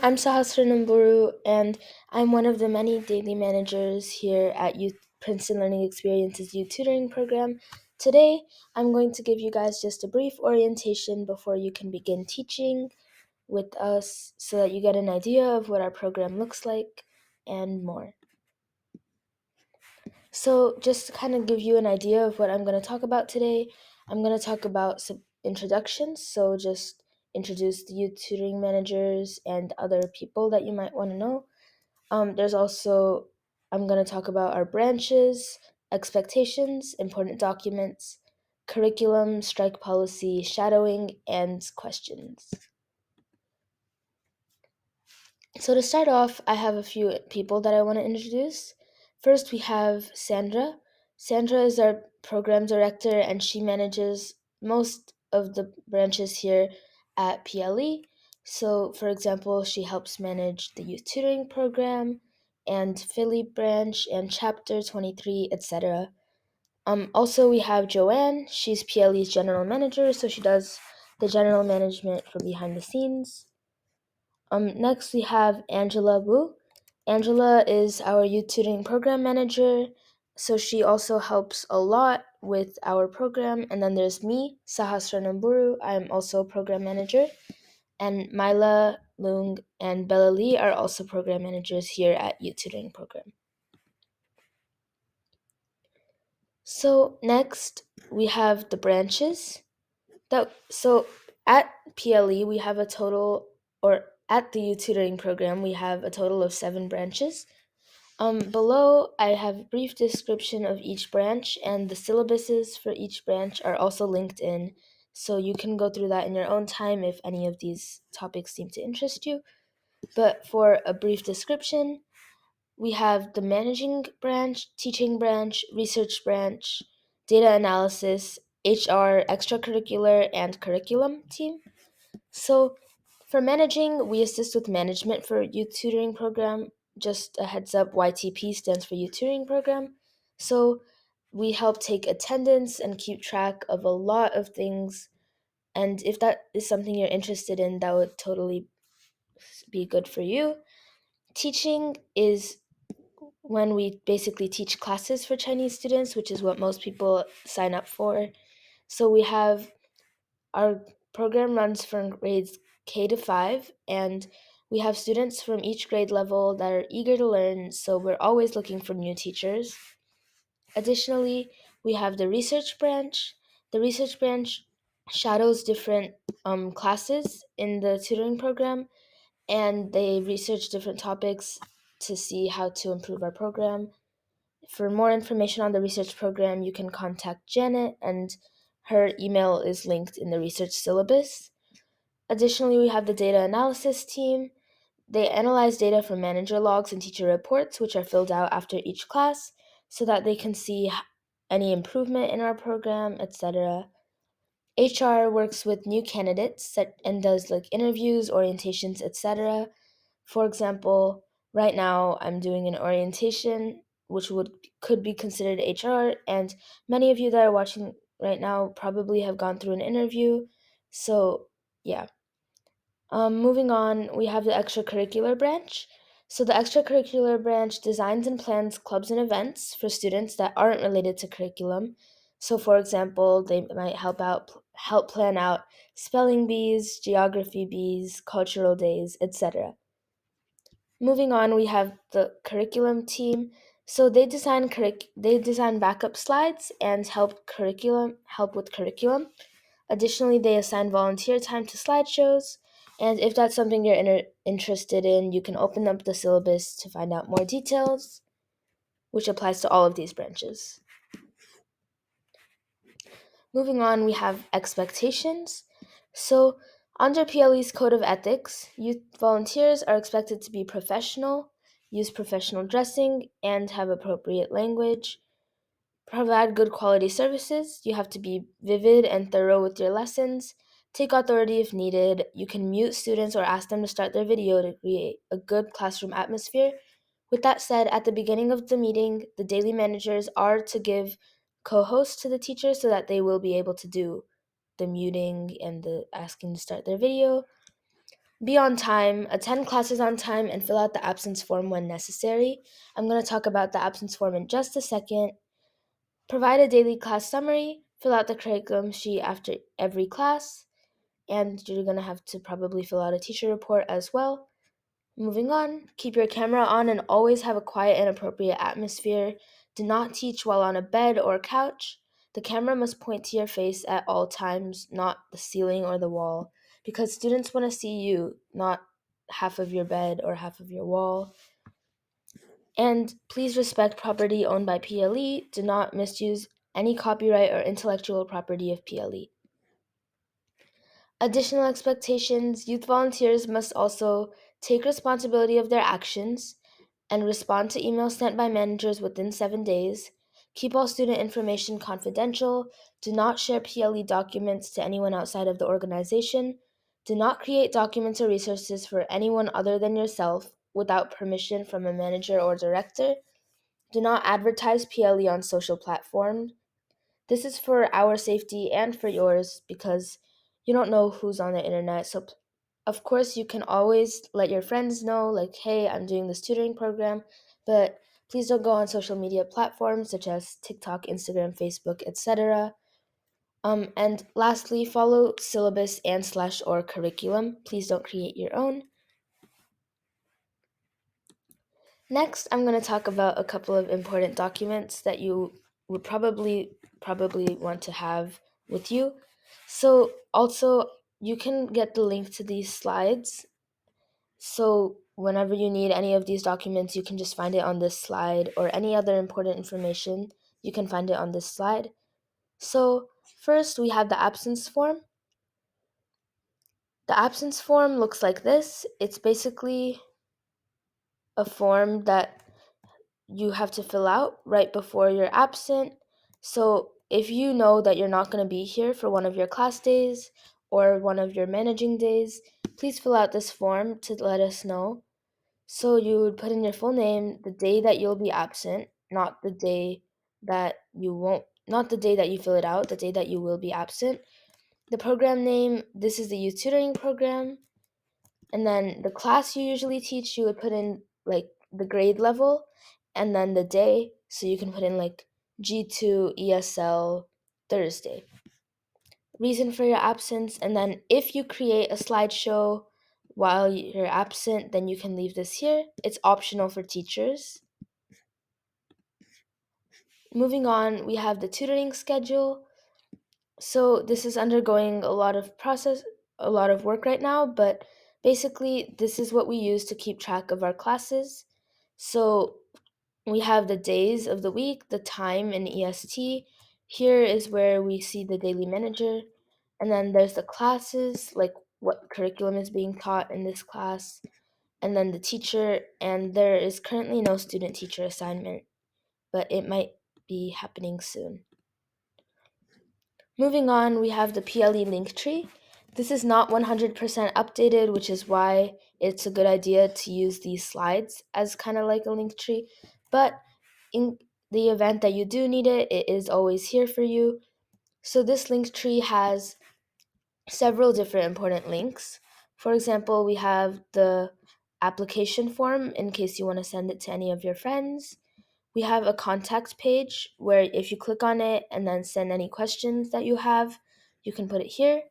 I'm Sahasra, and I'm one of the many daily managers here at Princeton Learning Experiences Youth Tutoring Program. Today, I'm going to give you guys just a brief orientation before you can begin teaching with us so that you get an idea of what our program looks like and more. So, just to kind of give you an idea of what I'm going to talk about today, I'm going to talk about some introductions. So, just introduce the youth tutoring managers and other people that you might want to know. There's also, I'm going to talk about our branches, expectations, important documents, curriculum, strike policy, shadowing, and questions. So to start off, I have a few people that I want to introduce. First, we have Sandra. Sandra is our program director, and she manages most of the branches here at PLE. So, for example, she helps manage the youth tutoring program and Philly branch and chapter 23, etc. Also, we have Joanne. She's PLE's general manager, so she does the general management from behind the scenes. Next, we have Angela Wu. Angela is our youth tutoring program manager, so she also helps a lot with our program. And then there's me, Sahasra. I'm also program manager. And Myla Lung and Bella Lee are also program managers here at youth tutoring program. So next, we have the branches. So at PLE, we have a total, or at the youth tutoring program, we have a total of 7 branches. Below, I have a brief description of each branch, and the syllabuses for each branch are also linked in, so you can go through that in your own time if any of these topics seem to interest you. But for a brief description, we have the managing branch, teaching branch, research branch, data analysis, HR, extracurricular, and curriculum team. So for managing, we assist with management for youth tutoring program. Just a heads up, YTP stands for youth tutoring program. So we help take attendance and keep track of a lot of things. And if that is something you're interested in, that would totally be good for you. Teaching is when we basically teach classes for Chinese students, which is what most people sign up for. So we have our program runs from grades K to 5, and we have students from each grade level that are eager to learn, so we're always looking for new teachers. Additionally, we have the research branch. The research branch shadows different classes in the tutoring program, and they research different topics to see how to improve our program. For more information on the research program, you can contact Janet, and her email is linked in the research syllabus. Additionally, we have the data analysis team. They analyze data from manager logs and teacher reports, which are filled out after each class, so that they can see any improvement in our program, etc. HR works with new candidates and does like interviews, orientations, etc. For example, right now I'm doing an orientation which could be considered HR, and many of you that are watching right now probably have gone through an interview. So, yeah. Moving on, we have the extracurricular branch. So, the extracurricular branch designs and plans clubs and events for students that aren't related to curriculum. So, for example, they might help plan out spelling bees, geography bees, cultural days, etc. Moving on, we have the curriculum team. So they design backup slides and help with curriculum. Additionally, they assign volunteer time to slideshows. And if that's something you're interested in, you can open up the syllabus to find out more details, which applies to all of these branches. Moving on, we have expectations. So, under PLE's Code of Ethics, youth volunteers are expected to be professional, use professional dressing, and have appropriate language. Provide good quality services. You have to be vivid and thorough with your lessons. Take authority if needed. You can mute students or ask them to start their video to create a good classroom atmosphere. With that said, at the beginning of the meeting, the daily managers are to give co-hosts to the teachers so that they will be able to do the muting and the asking to start their video. Be on time, attend classes on time, and fill out the absence form when necessary. I'm going to talk about the absence form in just a second. Provide a daily class summary, fill out the curriculum sheet after every class, and you're going to have to probably fill out a teacher report as well. Moving on, keep your camera on and always have a quiet and appropriate atmosphere. Do not teach while on a bed or couch. The camera must point to your face at all times, not the ceiling or the wall, because students want to see you, not half of your bed or half of your wall. And please respect property owned by PLE. Do not misuse any copyright or intellectual property of PLE. Additional expectations: youth volunteers must also take responsibility of their actions and respond to emails sent by managers within 7 days. Keep all student information confidential. Do not share PLE documents to anyone outside of the organization. Do not create documents or resources for anyone other than yourself without permission from a manager or director. Do not advertise PLE on social platforms. This is for our safety and for yours because you don't know who's on the internet. So, of course, you can always let your friends know, like, hey, I'm doing this tutoring program, but please don't go on social media platforms such as TikTok, Instagram, Facebook, etc. And lastly, follow syllabus and / or curriculum. Please don't create your own. Next, I'm going to talk about a couple of important documents that you would probably want to have with you. So, also, you can get the link to these slides. So, whenever you need any of these documents, you can just find it on this slide, or any other important information, you can find it on this slide. So, first, we have the absence form. The absence form looks like this. It's basically a form that you have to fill out right before you're absent. So if you know that you're not going to be here for one of your class days or one of your managing days, please fill out this form to let us know. So you would put in your full name, the day that you'll be absent, not the day that you won't, not the day that you fill it out, the day that you will be absent. The program name, this is the youth tutoring program. And then the class you usually teach, you would put in like the grade level and then the day. So you can put in like G2 ESL Thursday. Reason for your absence. And then if you create a slideshow while you're absent, then you can leave this here. It's optional for teachers. Moving on, we have the tutoring schedule. So this is undergoing a lot of work right now, but basically this is what we use to keep track of our classes. So we have the days of the week, the time in EST. Here is where we see the daily manager. And then there's the classes, like what curriculum is being taught in this class. And then the teacher, and there is currently no student teacher assignment, but it might be happening soon. Moving on, we have the PLE link tree. This is not 100% updated, which is why it's a good idea to use these slides as kind of like a link tree. But in the event that you do need it, it is always here for you. So this link tree has several different important links. For example, we have the application form in case you want to send it to any of your friends. We have a contact page where if you click on it and then send any questions that you have, you can put it here.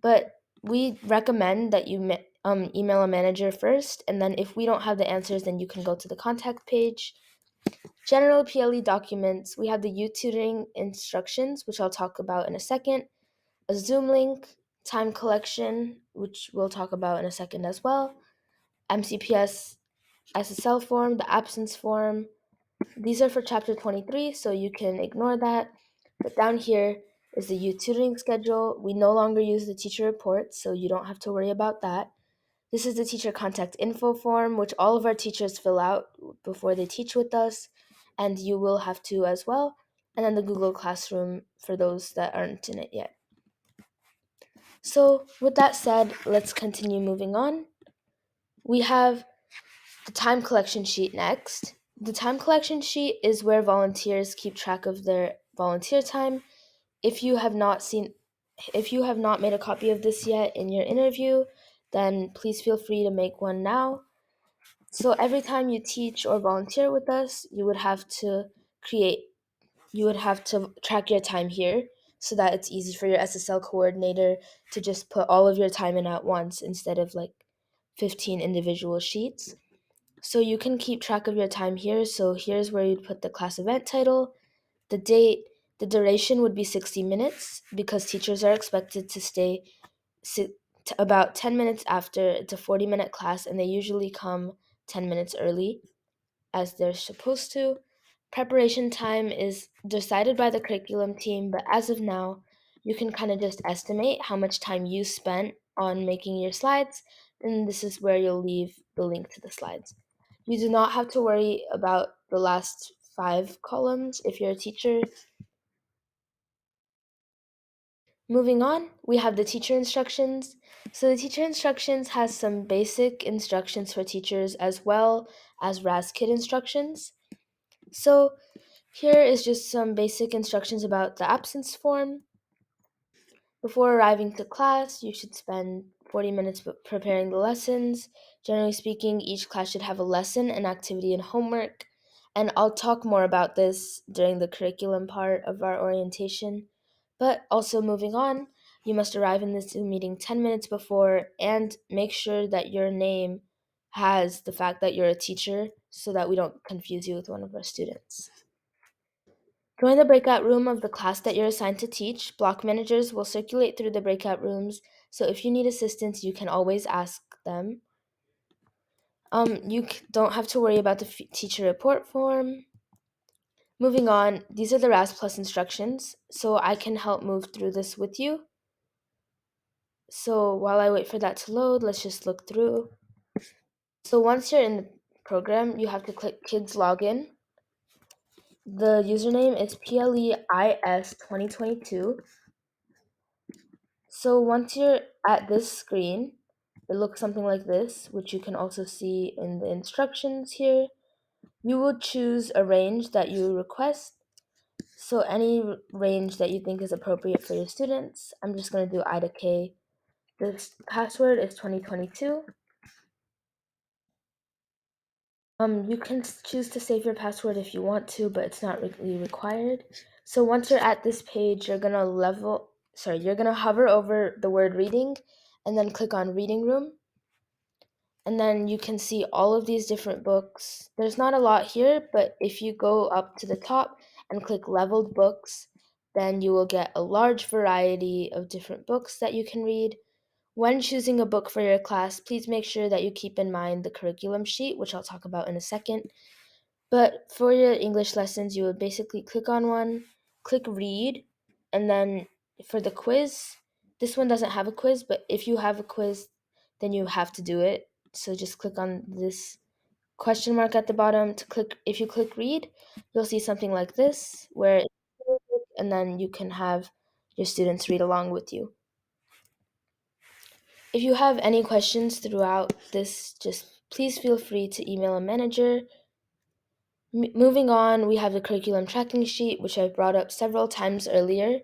But we recommend that you email a manager first, and then if we don't have the answers, then you can go to the contact page. General PLE documents, we have the youth tutoring instructions, which I'll talk about in a second, a Zoom link, time collection, which we'll talk about in a second as well, MCPS SSL form, the absence form. These are for chapter 23, so you can ignore that. But down here is the youth tutoring schedule. We no longer use the teacher report, so you don't have to worry about that. This is the teacher contact info form, which all of our teachers fill out before they teach with us, and you will have to as well. And then the Google Classroom for those that aren't in it yet. So with that said, let's continue moving on. We have the time collection sheet next. The time collection sheet is where volunteers keep track of their volunteer time. If you have not made a copy of this yet in your interview, then please feel free to make one now. So every time you teach or volunteer with us, you would have to track your time here so that it's easy for your SSL coordinator to just put all of your time in at once instead of like 15 individual sheets. So you can keep track of your time here. So here's where you'd put the class event title, the date, the duration would be 60 minutes because teachers are expected to stay about 10 minutes after. It's a 40-minute class and they usually come 10 minutes early as they're supposed to. Preparation time is decided by the curriculum team, but as of now, you can kind of just estimate how much time you spent on making your slides, and this is where you'll leave the link to the slides. You do not have to worry about the last 5 columns if you're a teacher. Moving on, we have the teacher instructions. So the teacher instructions has some basic instructions for teachers as well as RAS-Kit instructions. So here is just some basic instructions about the absence form. Before arriving to class, you should spend 40 minutes preparing the lessons. Generally speaking, each class should have a lesson, an activity, and homework. And I'll talk more about this during the curriculum part of our orientation. But also moving on, you must arrive in this meeting 10 minutes before and make sure that your name has the fact that you're a teacher so that we don't confuse you with one of our students. Join the breakout room of the class that you're assigned to teach. Block managers will circulate through the breakout rooms, so if you need assistance, you can always ask them. You don't have to worry about the teacher report form. Moving on, these are the RAS Plus instructions, so I can help move through this with you. So while I wait for that to load, let's just look through. So once you're in the program, you have to click Kids Login. The username is PLEIS 2022. So once you're at this screen, it looks something like this, which you can also see in the instructions here. You will choose a range that you request. So any range that you think is appropriate for your students. I'm just going to do I to K. This password is 2022. You can choose to save your password if you want to, but it's not really required. So once you're at this page, you're gonna hover over the word reading and then click on reading room. And then you can see all of these different books. There's not a lot here, but if you go up to the top and click leveled books, then you will get a large variety of different books that you can read. When choosing a book for your class, please make sure that you keep in mind the curriculum sheet, which I'll talk about in a second. But for your English lessons, you would basically click on one, click read, and then for the quiz, this one doesn't have a quiz, but if you have a quiz, then you have to do it. So just click on this question mark at the bottom to click. If you click read, you'll see something like this where and then you can have your students read along with you. If you have any questions throughout this, just please feel free to email a manager. Moving on, we have the curriculum tracking sheet, which I've brought up several times earlier.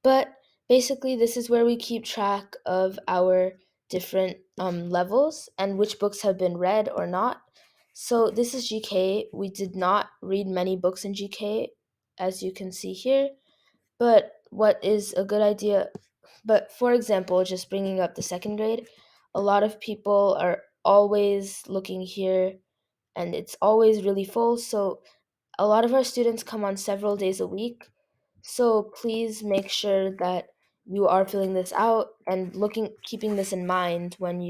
But basically, this is where we keep track of our different levels and which books have been read or not. So this is GK. We did not read many books in GK, as you can see here. But what is a good idea? But for example, just bringing up the second grade, a lot of people are always looking here and it's always really full. So a lot of our students come on several days a week. So please make sure that you are filling this out and keeping this in mind when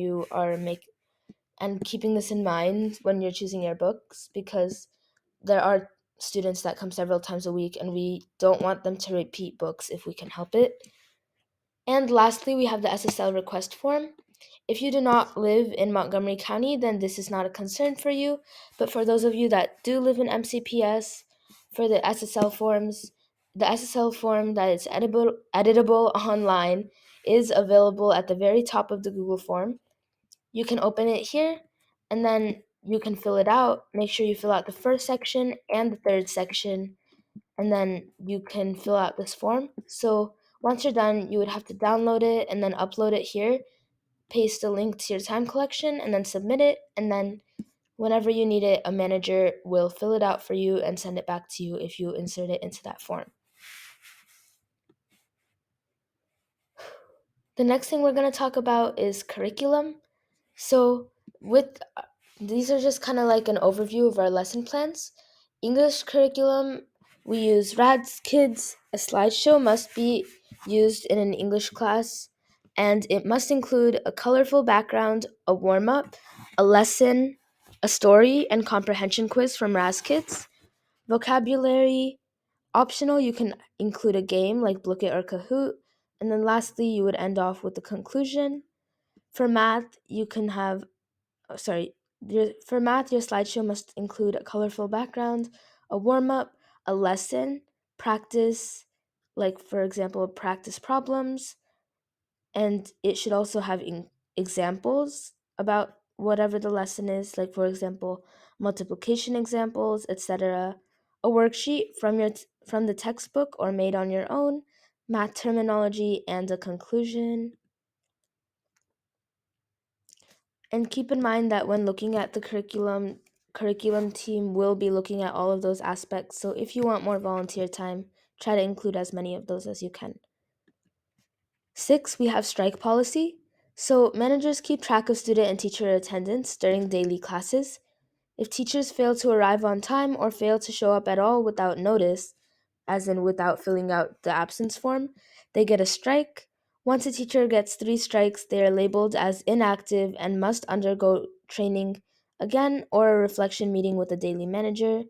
keeping this in mind when you're choosing your books, because there are students that come several times a week and we don't want them to repeat books if we can help it. And lastly, we have the SSL request form. If you do not live in Montgomery County, then this is not a concern for you. But for those of you that do live in MCPS, for the SSL forms, the SSL form that is editable online is available at the very top of the Google form. You can open it here, and then you can fill it out. Make sure you fill out the first section and the third section, and then you can fill out this form. So once you're done, you would have to download it and then upload it here. paste a link to your time collection and then submit it. And then whenever you need it, a manager will fill it out for you and send it back to you if you insert it into that form. The next thing we're going to talk about is curriculum. So with these are just kind of like an overview of our lesson plans. English curriculum, we use RADS Kids. A slideshow must be used in an English class, and it must include a colorful background, a warm-up, a lesson, a story, and comprehension quiz from RAS Kids. Vocabulary, optional, you can include a game like Book It or Kahoot. And then lastly, you would end off with the conclusion. For math, you can have for math, your slideshow must include a colorful background, a warm up, a lesson, practice, like for example, practice problems, and it should also have examples about whatever the lesson is, like for example, multiplication examples, etc. A worksheet from the textbook or made on your own, math terminology, and a conclusion. And keep in mind that when looking at the curriculum team will be looking at all of those aspects. So if you want more volunteer time, try to include as many of those as you can. 6, we have strike policy. So managers keep track of student and teacher attendance during daily classes. If teachers fail to arrive on time or fail to show up at all without notice, as in without filling out the absence form, they get a strike. Once a teacher gets 3 strikes, they are labeled as inactive and must undergo training again or a reflection meeting with the daily manager.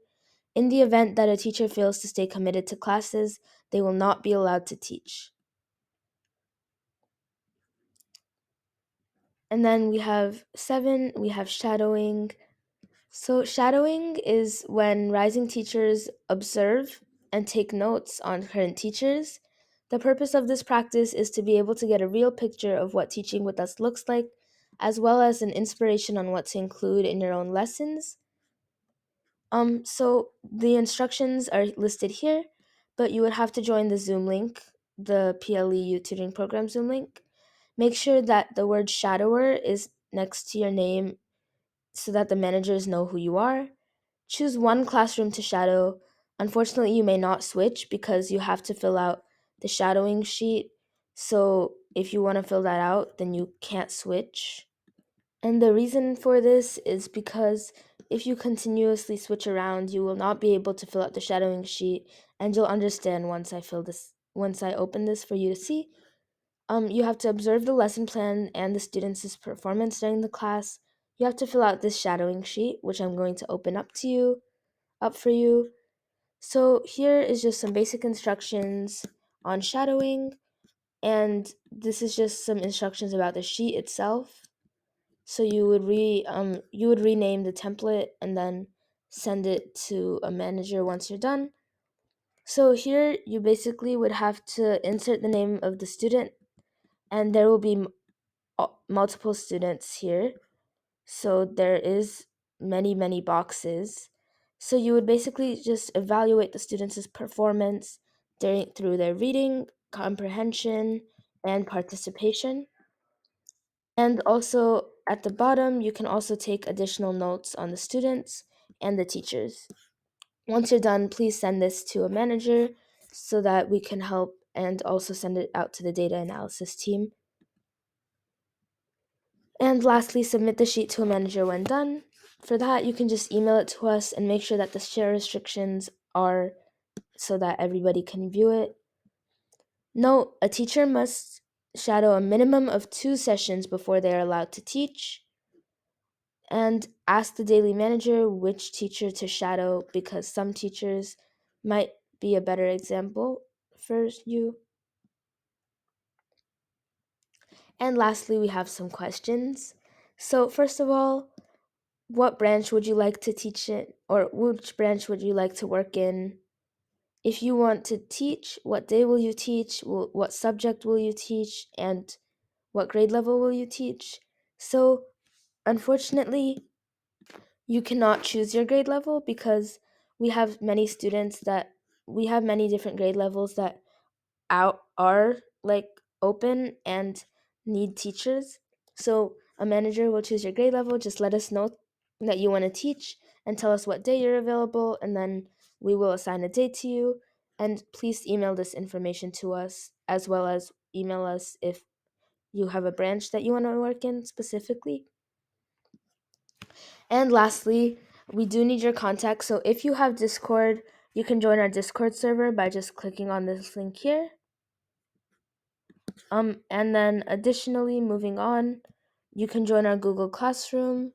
In the event that a teacher fails to stay committed to classes, they will not be allowed to teach. And then we have 7, we have shadowing. So, shadowing is when rising teachers observe and take notes on current teachers. The purpose of this practice is to be able to get a real picture of what teaching with us looks like, as well as an inspiration on what to include in your own lessons. So the instructions are listed here, but you would have to join the Zoom link, the PLE Youth Tutoring Program Zoom link. Make sure that the word shadower is next to your name so that the managers know who you are. Choose one classroom to shadow. Unfortunately, you may not switch because you have to fill out the shadowing sheet. So if you want to fill that out, then you can't switch. And the reason for this is because if you continuously switch around, you will not be able to fill out the shadowing sheet, and you'll understand once I open this for you to see. You have to observe the lesson plan and the students' performance during the class. You have to fill out this shadowing sheet, which I'm going to open up for you. So here is just some basic instructions on shadowing, and this is just some instructions about the sheet itself. So you would rename the template and then send it to a manager once you're done. So here you basically would have to insert the name of the student, and there will be multiple students here. So there is many boxes. So you would basically just evaluate the students' performance through their reading, comprehension, and participation. And also at the bottom, you can also take additional notes on the students and the teachers. Once you're done, please send this to a manager so that we can help and also send it out to the data analysis team. And lastly, submit the sheet to a manager when done. For that, you can just email it to us and make sure that the share restrictions are so that everybody can view it. Note, a teacher must shadow a minimum of 2 sessions before they are allowed to teach. And ask the daily manager which teacher to shadow because some teachers might be a better example for you. And lastly, we have some questions. So, first of all, what branch would you like to teach in, or which branch would you like to work in? If you want to teach, what day will you teach? What subject will you teach? And what grade level will you teach? So, unfortunately, you cannot choose your grade level because we have many different grade levels that are like open and need teachers. So a manager will choose your grade level. Just let us know that you want to teach and tell us what day you're available, and then we will assign a date to you. And please email this information to us, as well as email us if you have a branch that you want to work in specifically. And lastly, we do need your contact. So if you have Discord, you can join our Discord server by just clicking on this link here. And then additionally, moving on, you can join our Google Classroom,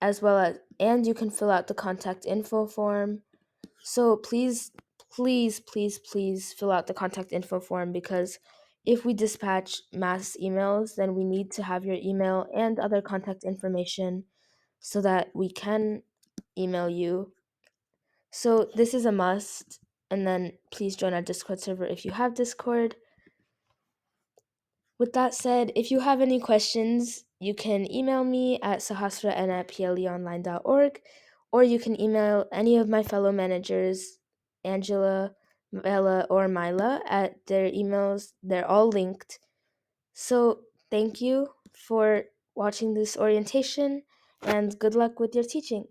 as well as, and you can fill out the contact info form. So please, please, please, please fill out the contact info form, because if we dispatch mass emails, then we need to have your email and other contact information so that we can email you. So this is a must. And then please join our Discord server if you have Discord. With that said, if you have any questions, you can email me at sahasra@pleonline.org, or you can email any of my fellow managers, Angela, Bella, or Mila, at their emails. They're all linked. So thank you for watching this orientation, and good luck with your teaching.